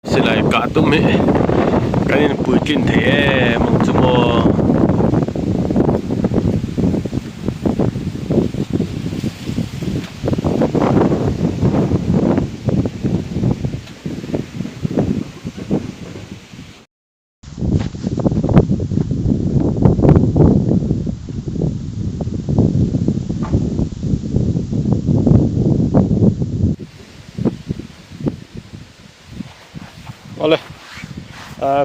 Sila ka tumi kanin puitlin the mong chumo ole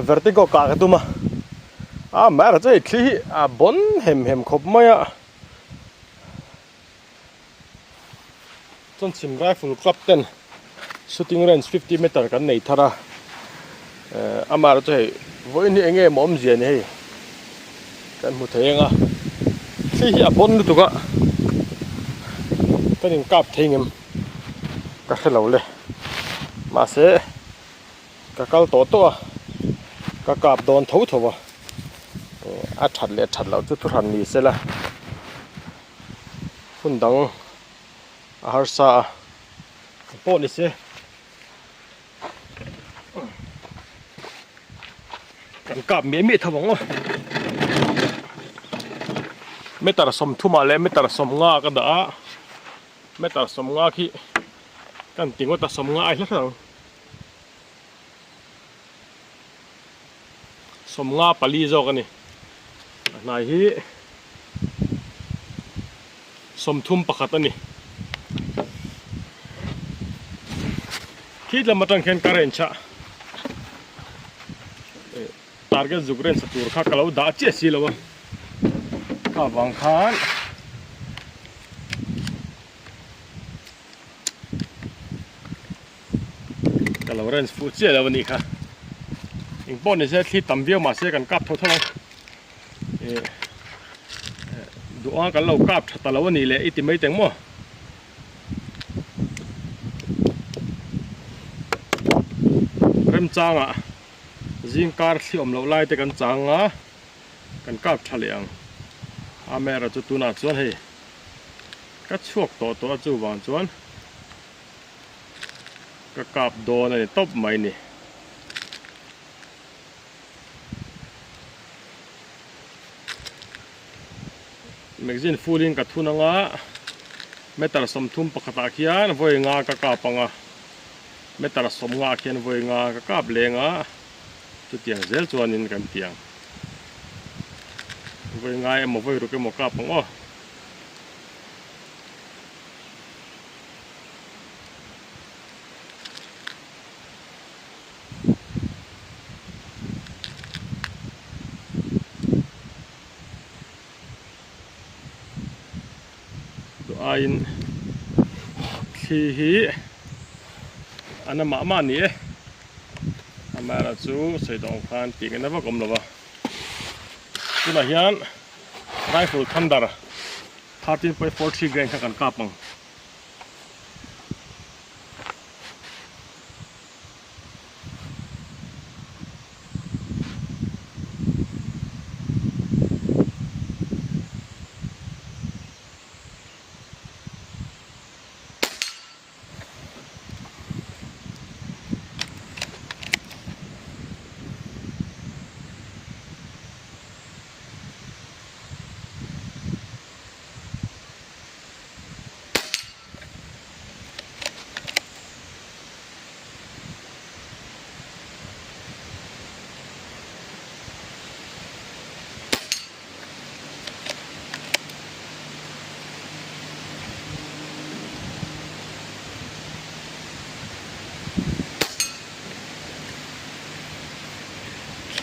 vertigo ka tuma mara chai thli bon hem khop maya chon sim rifle club 10 shooting range 50 meter kan nei thara amara chai voini enge mom je ne kan mu thenga thli bon tu ka kanin kap thengem ka khelo le ma se kakal to kakap don thau thawa a that lau chu thuran ni sela hundang a harsa po ni se kan kap mi thawang metar som thuma le metar som nga ka da metar som nga khi kan tingo ta som nga ai hla som nga pali zo kani nai hi som thum pakhat ani khi lamatang khen karen cha target zugren satur kha kalau da che si lawa ka wang khan kalau ren fu che lawa ni kha ing pon ni se thli tam viau ma se kan kap tho tho duang kan lo kap thata lo ni le iti mai teng mo rem changa jing kar thli om lo lai te kan changa kan kap thaliang amera chu tuna chuan hei ka chuak to chu wang chuan ka kap don ani top mai ni magazine fullin ka thunanga metar som thum pakhata khian voi nga ka kapanga metar som nga khian voi nga ka kap lenga chu tiang zel chuanin kan tiang voi nga emo voi ru ke mo kapango ain khi hi anama ma ni amara chu seidong khan ti kan ba kom lova tuna hian rifle thunder 13.43 grain kan kapang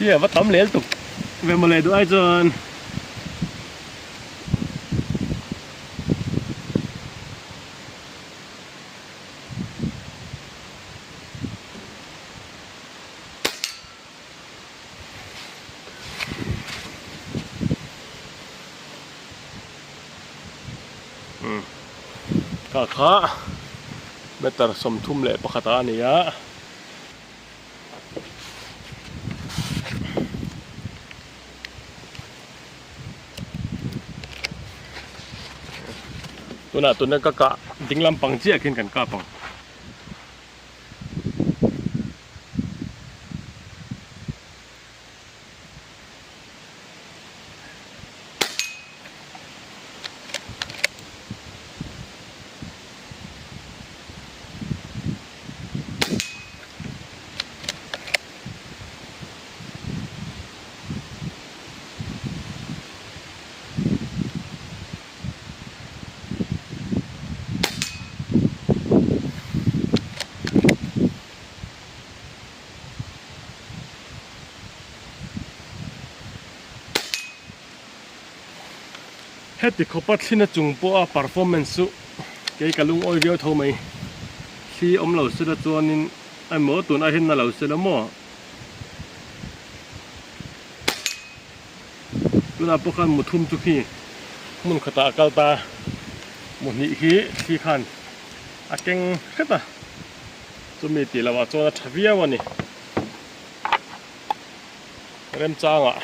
kia bắt tấm liên tục về một lề đuôi chân khá metar som thum le pakhata ni ya tuna ka dinglam pang chia kin kan ka pang hết thì khóc bắt xin là chung po performance su cái cả lung oi video thâu mày khi ông lão sẽ là cho nên anh mở tuần ai hiện là lão sẽ là mò tuần nào bốc khăn một thum chút khi muốn khát ta cao ta một nhị khí khăn keng hết à cho mình tỷ là vào cho nó thả vía vào nè rem trang ạ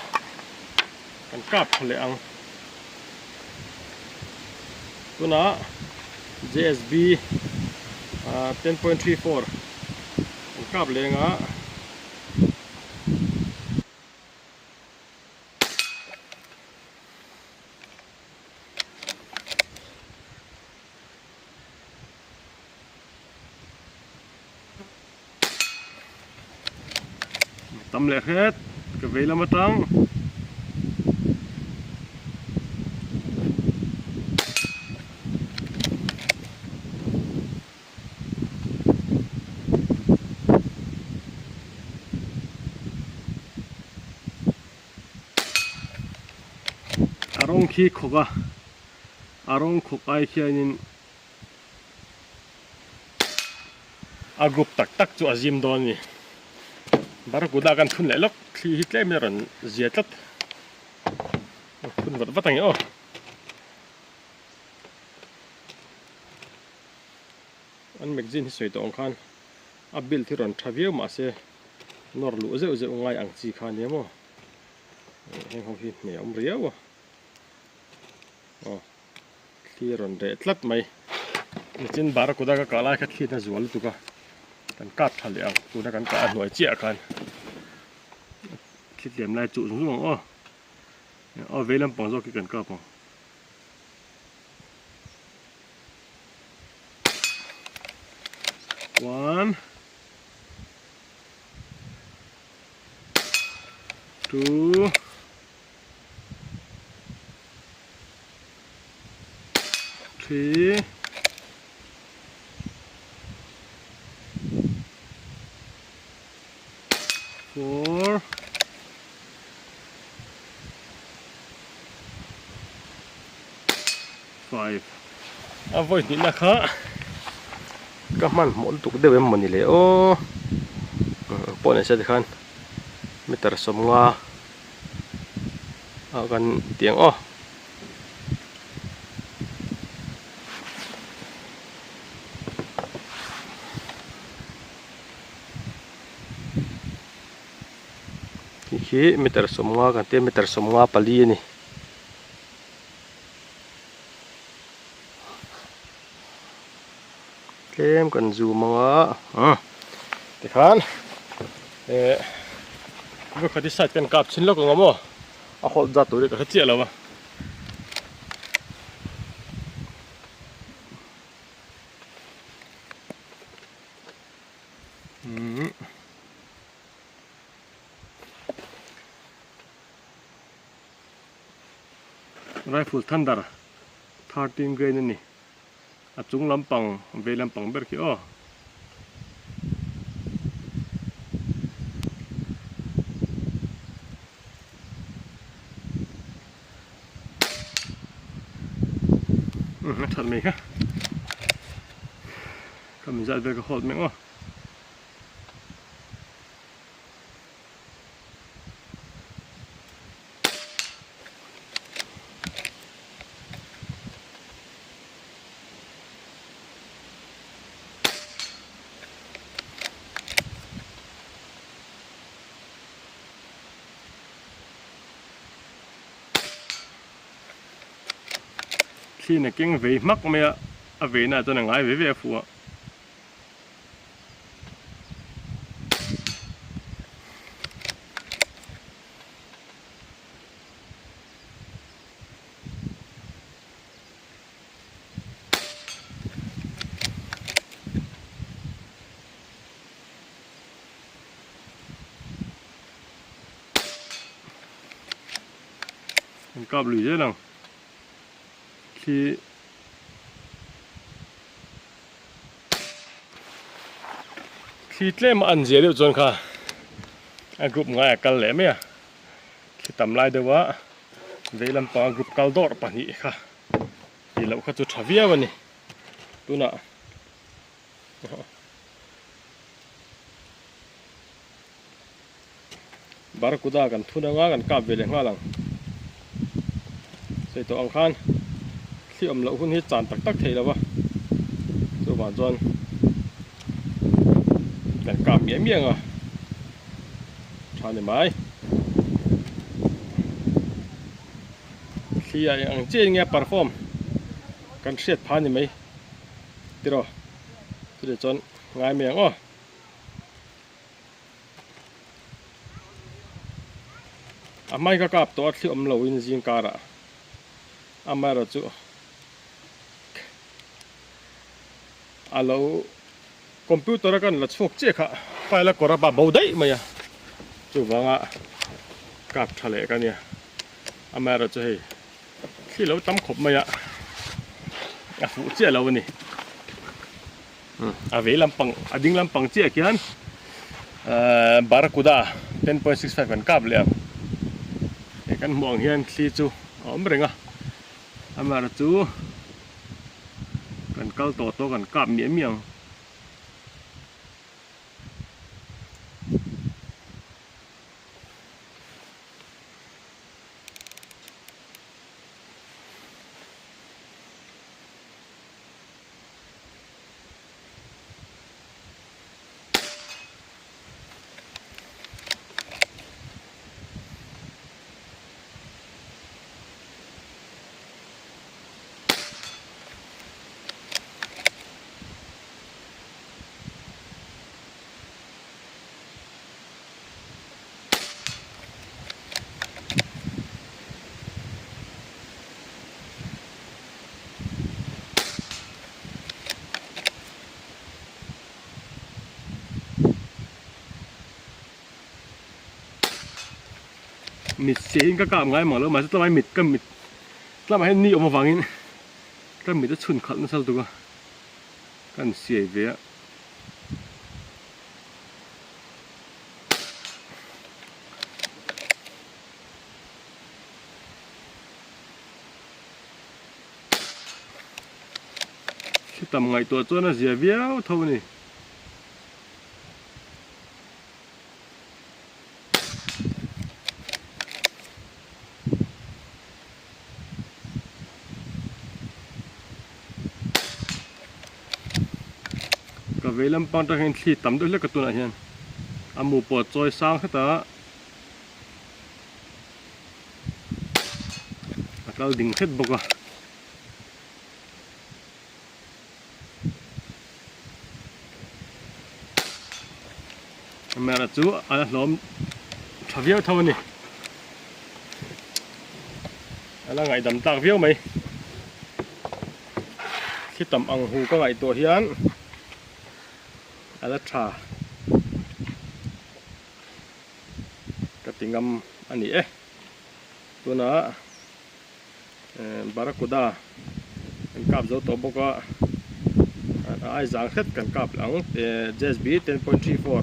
cần cáp lệ ăn tuần nào JSB 10.34 cáp lệ ngã tầm lệ hết cái về là mất trắng arong khi khoga arong khok ai khi anh agup tak tak chu azim don ni barak udah kan thun lelok khi hit tlem ron ziatat thun vật vatang yo an magazine hi soi tong khan abil thi ron thavia ma se nor lu ze ngai ang chi khan ye mo heng ho hi me om ria wa khi ron re tlat mai nichin barak udah ka kala khat khi na zual tu ka kan cắt thằng lẹo tôi đã kan cả nổi chĩa kan khi điểm này trụ xuống rồi ô về làm bằng do cái cần cắt bằng one two three 4 5 avoid ni na kha kaman mon tuk de em moni le o pone se khan meter som nga kan tiang o khi meter som nga kan te meter som nga pali ni tlem kan zu manga ti khan vu khati sat kan kap chin lo ko ngamo a hol za tu ri ka chia lawa rifle thunder 13 grain ni achung lampang ve lampang ber ki o thật mình ha cầm mình dạy về cái hột miệng o khi này kinh về mắc mẹ về này tôi là ngái về phù cặp lưỡi dễ lắm khi tlem ăn dễ được chọn kha anh group ngay cả lẽ mấy khi tầm lại được quá về làm pa group cao đỏ bản nhị kha thì lâu khát chút vía vậy nè tu nọ barakuda kan thuna nga kan kap vele nga lang sei to ang khan khi lo hun hi chan tak tak thei lawa chu ba jon kan kap miếng miếng à thà này mai khi ang chen nghe perform kan set phan ni mai tiro tiro jon ngai miếng o amai ka kap to khi lo in jing kara amai ro chu alo computer kan la chuk che kha file ko ra ba bo dai maya chu wanga kap thale ka nia amai ro chu hei khi lo tam khop maya a fu che lo ni a ve lampang a ding lampang che kian barakuda 10.65 kan kap le kan muang hian thli chu om renga amara chu kan kal to kan kap miếng miếng mít xén cái cạm ngay mà lúc mà tao mít cái mít tao hay ni mà vàng cái mít nó chun khẩn nó sao tụi cái xé về khi tầm ngày tuổi cho nó dễ véo thôi này về làm bằng trong hình thì tắm đôi lúc cái tuần này hiện mù bò trôi sang hết đó tao đỉnh hết bốc à mẹ là chú lom thà viêu thôi nè là ngày tầm tạc viêu mày khi tầm ăn hù có ngày tuổi hiến là trà cái tiếng âm anh ấy tôi nói barakuda cái cáp dấu tổ bốc á ai giang hết cái cáp lăng JSB 10.34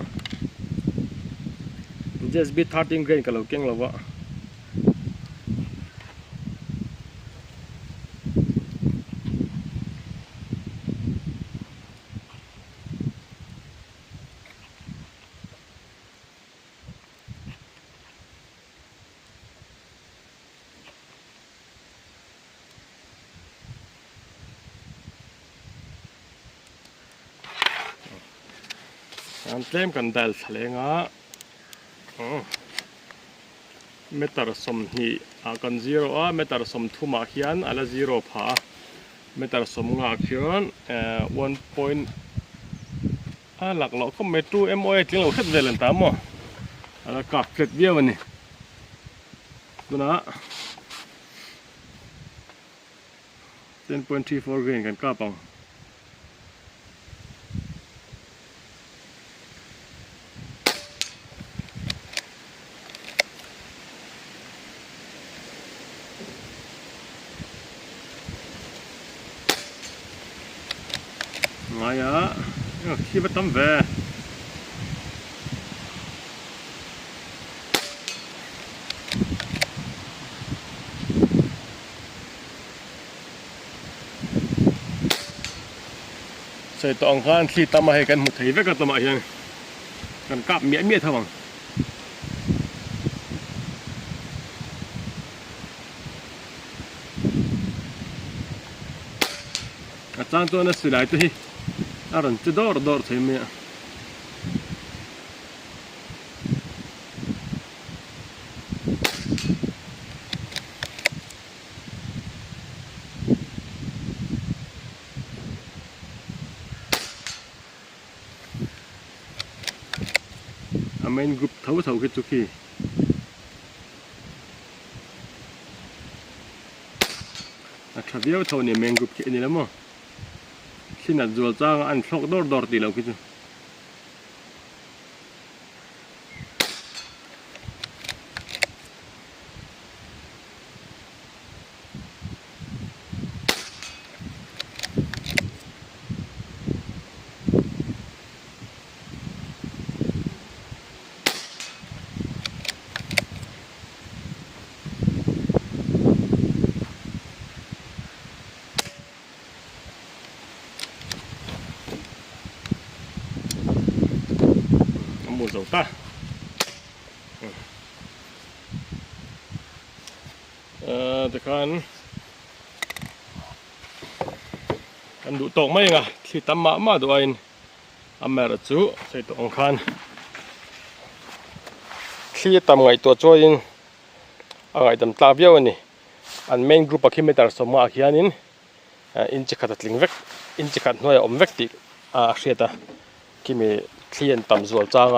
JSB 13 grain cái lầu keng lầu vợ anh tlem kan dal thale nga meter som ni kan zero a meter som thuma hian ala zero pha meter som nga khian 1 point lak lo khom metru mo tling lo khet velen ta mo ala kap klet bia wani tuna 10.34 grain kan kapang ngay á khi bắt tấm về ใส่ตองกันที่ตามมาให้กันหมดไทยไว้กันตัวมาอย่างกันกับเมียเท่านั้นอาจารย์ตัวนั้นสิได้ตัวที่อารมณ์จะดอร์ใช่ไหมเมนกรุ๊ปเท่าคิดจุกี้ถ้าเดียวเท่านี้เมนกรุ๊ปแค่นี้แล้วมั้งที่นั่นจวลจ้างอันชกดอร์ตีแล้วคิดจูหมูสองตาแต่กันดูตกไหมอ่ะที่ตำมาดูอินอเมริจูใส่ตัวองคันที่ตำไงตัวจอยอะไรตำตาเบี้ยวนี่อันเมนกรุ๊ปคิเมตรสมมาขี้ยันอินจิขัดลิงเวกอินจิขัดหน่วยอมเวกติเสียตาคิเมที่ตำจวลจ้าง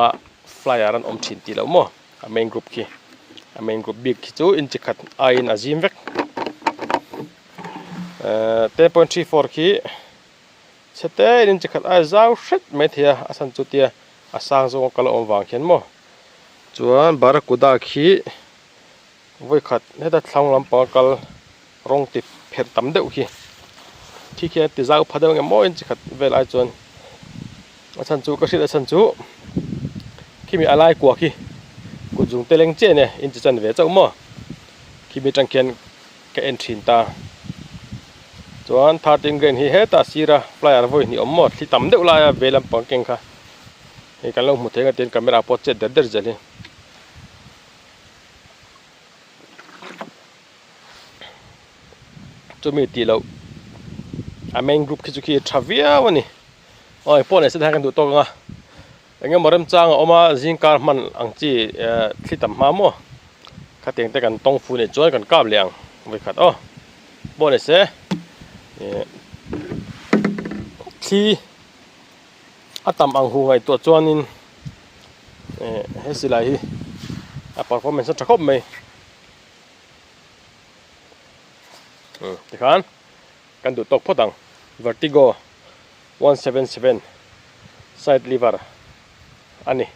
ฟลายรันอมชินตีแล้วมั้งเมนกรุ๊ปขี้เมนกรุ๊ปบิ๊กจูอินจิขัดไอน์อาจิมเวก10.34 ขี้เสร็จอินจิขัดไอเจ้าเสร็จไม่เทียอาสันจุดเทียอาสังจงกลอมวางเขียนมั้งจวนบารักุดาขี้ไว้ขัดให้ได้ทางลำปางกลรองติดเผ็ดตำเดือดขี้ที่แค่ติดเจ้าพัดเงมั่วอินจิขัดเวลาจวนอาสันจุก็สิอาสันจุขี้มีอะไรกว่าขี้กูจุงเตลิงเจเนี่ยอินจิจันเวเจ้ามั่วขี้มีจังเขียนแกเอ็นทินตาจวนทาร์ติงเกนฮีเฮตาซีระปลายอาร์วยนี่อมมั่วที่ตำเดือดลายเวลาปังเก่งค่ะให้กันลงมุดเองกันเตียนคาเมราพอดเจ็ดเดือดจะเลยจะมีตีแล้วเมนกรุ๊ปคิดจุกี้ทราวิอาวันนี้โอ้ยพวกนี้แสดงกันดูตัวกันอ่ะอย่างเงี้ยมาเริ่มจ้างออกมาจิงการมันอังจีที่ต่ำมามั่วขัดเตียงแต่กันต้องฟูเนี่ยจอยกันก้าวเลี้ยงไว้ขัดอ๋อพวกนี้เสียที่อาตำอังหูไงตัวจวนนินให้สิไรperformanceจะครบไหมที่ขันกันดูตกพอดัง VERTIGO 177 side leverอันนี้